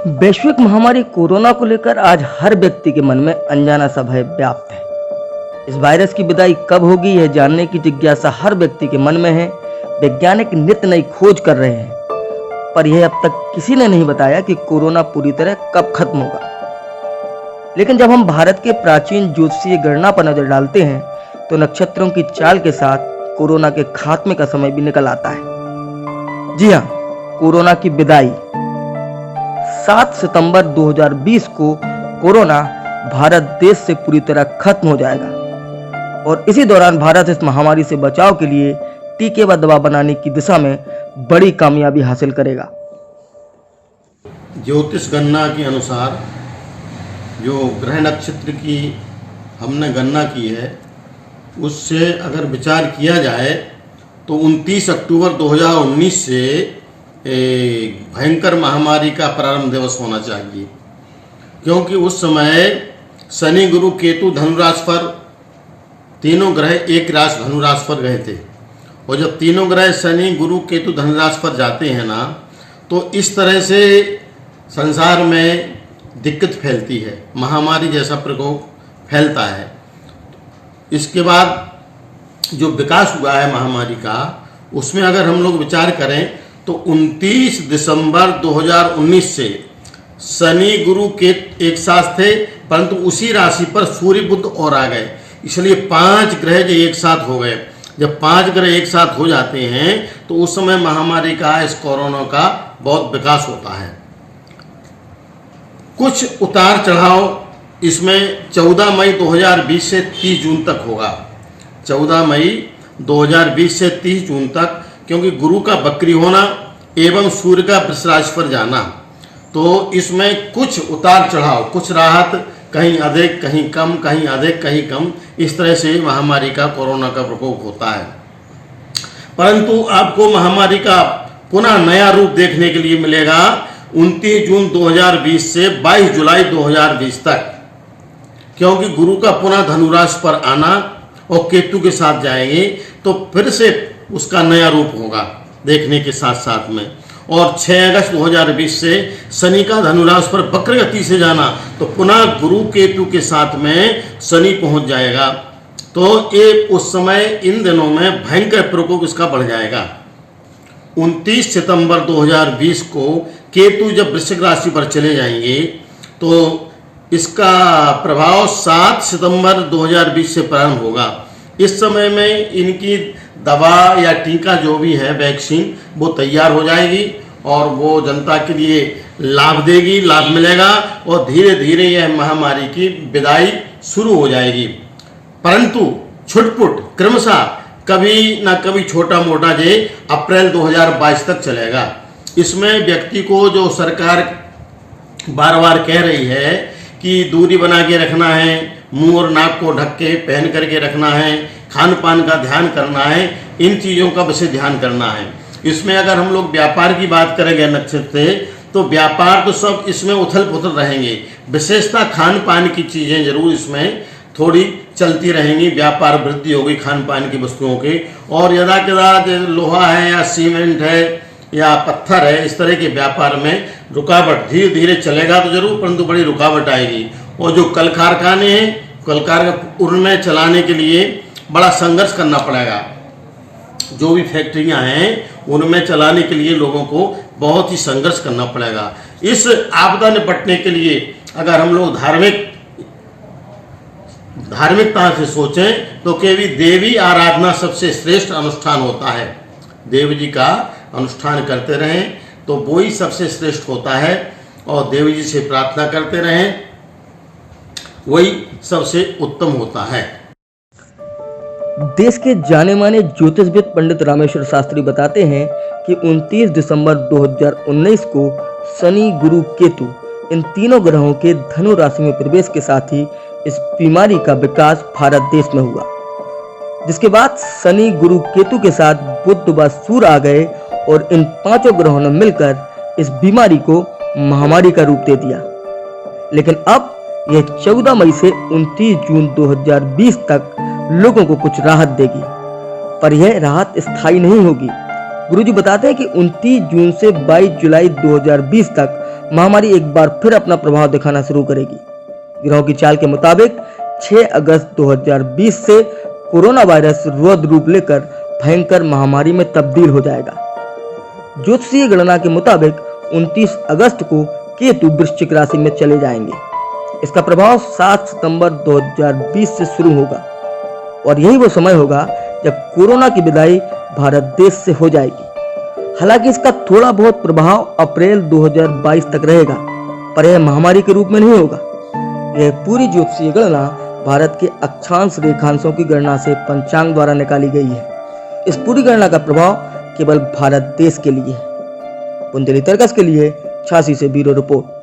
वैश्विक महामारी कोरोना को लेकर आज हर व्यक्ति के मन में अनजाना सा भय व्याप्त है। इस वायरस की विदाई कब होगी यह जानने की जिज्ञासा हर व्यक्ति के मन में है। वैज्ञानिक नित्य नई खोज कर रहे हैं, पर यह अब तक किसी ने नहीं बताया कि कोरोना पूरी तरह कब खत्म होगा। लेकिन जब हम भारत के प्राचीन ज्योतिषीय गणना पर नजर डालते हैं तो नक्षत्रों की चाल के साथ कोरोना के खात्मे का समय भी निकल आता है। जी हाँ, कोरोना की विदाई 7 सितंबर 2020 को कोरोना भारत देश से पूरी तरह खत्म हो जाएगा और इसी दौरान भारत इस महामारी से बचाव के लिए टीके व दवा बनाने की दिशा में बड़ी कामयाबी हासिल करेगा। ज्योतिष गणना के अनुसार जो ग्रह नक्षत्र की हमने गणना की है उससे अगर विचार किया जाए तो 29 अक्टूबर 2019 से भयंकर महामारी का प्रारंभ दिवस होना चाहिए, क्योंकि उस समय शनि गुरु केतु धनुराशि पर तीनों ग्रह एक राशि धनुराशि पर गए थे। और जब तीनों ग्रह शनि गुरु केतु धनुराशि पर जाते हैं ना, तो इस तरह से संसार में दिक्कत फैलती है, महामारी जैसा प्रकोप फैलता है। इसके बाद जो विकास हुआ है महामारी का, उसमें अगर हम लोग विचार करें तो 29 दिसंबर 2019 से शनि गुरु केतु एक साथ थे, परंतु उसी राशि पर सूर्य बुध और आ गए, इसलिए 5 ग्रह जो एक साथ हो गए। जब 5 ग्रह एक साथ हो जाते हैं तो उस समय महामारी का, इस कोरोना का बहुत विकास होता है। कुछ उतार चढ़ाव इसमें 14 मई 2020 से 30 जून तक होगा। 14 मई 2020 से 30 जून तक, क्योंकि गुरु का बकरी होना एवं सूर्य का वृष राशि पर जाना, तो इसमें कुछ उतार चढ़ाव, कुछ राहत, कहीं अधिक कहीं कम, कहीं अधिक कहीं कम, इस तरह से महामारी का, कोरोना का प्रकोप होता है। परंतु आपको महामारी का पुनः नया रूप देखने के लिए मिलेगा 29 जून 2020 से 22 जुलाई 2020 तक, क्योंकि गुरु का पुनः धनुराशि पर आना और केतु के साथ जाएंगे तो फिर से उसका नया रूप होगा देखने के साथ साथ में। और 6 अगस्त 2020 से शनि का धनुराशि पर वक्र गति से जाना, तो पुनः गुरु केतु के साथ में शनि पहुंच जाएगा। तो ये उस समय इन दिनों में भयंकर प्रकोप इसका बढ़ जाएगा। 29 सितंबर 2020 को केतु जब वृश्चिक राशि पर चले जाएंगे तो इसका प्रभाव 7 सितंबर 2020 से प्रारंभ होगा। इस समय में इनकी दवा या टीका जो भी है, वैक्सीन, वो तैयार हो जाएगी और वो जनता के लिए लाभ देगी, लाभ मिलेगा और धीरे धीरे यह महामारी की विदाई शुरू हो जाएगी। परंतु छुटपुट क्रमशः कभी ना कभी छोटा मोटा जे अप्रैल 2022 तक चलेगा। इसमें व्यक्ति को जो सरकार बार बार कह रही है कि दूरी बना के रखना है, मुंह और नाक को ढक के पहन करके रखना है, खान पान का ध्यान करना है, इन चीज़ों का विशेष ध्यान करना है। इसमें अगर हम लोग व्यापार की बात करेंगे नक्षत्र से, तो व्यापार तो सब इसमें उथल पुथल रहेंगे। विशेषता खान पान की चीज़ें जरूर इसमें थोड़ी चलती रहेंगी, व्यापार वृद्धि होगी खान पान की वस्तुओं के। और यदा कदा लोहा है या सीमेंट है या पत्थर है, इस तरह के व्यापार में रुकावट धीरे धीरे चलेगा तो जरूर, परंतु बड़ी रुकावट आएगी। और जो कल कारखाने हैं, कल कारखाने उनमें चलाने के लिए बड़ा संघर्ष करना पड़ेगा। जो भी फैक्ट्रियां हैं उनमें चलाने के लिए लोगों को बहुत ही संघर्ष करना पड़ेगा। इस आपदा निपटने के लिए अगर हम लोग धार्मिकता से सोचें तो केवल देवी आराधना सबसे श्रेष्ठ अनुष्ठान होता है। देव जी का अनुष्ठान करते रहें तो वो ही सबसे श्रेष्ठ होता है, और देवी जी से प्रार्थना करते रहें, वही सबसे उत्तम होता है। देश के जाने माने ज्योतिषविद पंडित रामेश्वर शास्त्री बताते हैं कि 29 दिसंबर 2019 को शनि गुरु केतु इन तीनों ग्रहों के धनु राशि में प्रवेश के साथ ही इस बीमारी का विकास भारत देश में हुआ, जिसके बाद शनि गुरु केतु के साथ बुध व सूर्य आ गए और इन 5 ग्रहों ने मिलकर इस बीमारी को महामारी का रूप दे दिया। लेकिन अब यह 14 मई से 29 जून 2020 तक लोगों को कुछ राहत देगी, पर यह राहत स्थायी नहीं होगी। गुरुजी बताते हैं कि 29 जून से 22 जुलाई 2020 तक महामारी एक बार फिर अपना प्रभाव दिखाना शुरू करेगी। गिरोह की चाल के मुताबिक 6 अगस्त 2020 से कोरोना वायरस रौद्र रूप लेकर भयंकर महामारी में तब्दील हो जाएगा। ज्योतिषीय गणना के मुताबिक 29 अगस्त को केतु वृश्चिक राशि में चले जाएंगे। इसका प्रभाव 7 सितंबर 2020 से शुरू होगा और यही वो समय होगा जब कोरोना की विदाई भारत देश से हो जाएगी। हालांकि इसका थोड़ा बहुत प्रभाव अप्रैल 2022 तक रहेगा, पर यह महामारी के रूप में नहीं होगा। यह पूरी ज्योतिषीय गणना भारत के अक्षांश रेखांशों की गणना से पंचांग द्वारा निकाली गई है। इस पूरी गणना का प्रभाव केवल भारत देश के लिए है। बुंदेली तरकस के लिए 86 से ब्यूरो रिपोर्ट।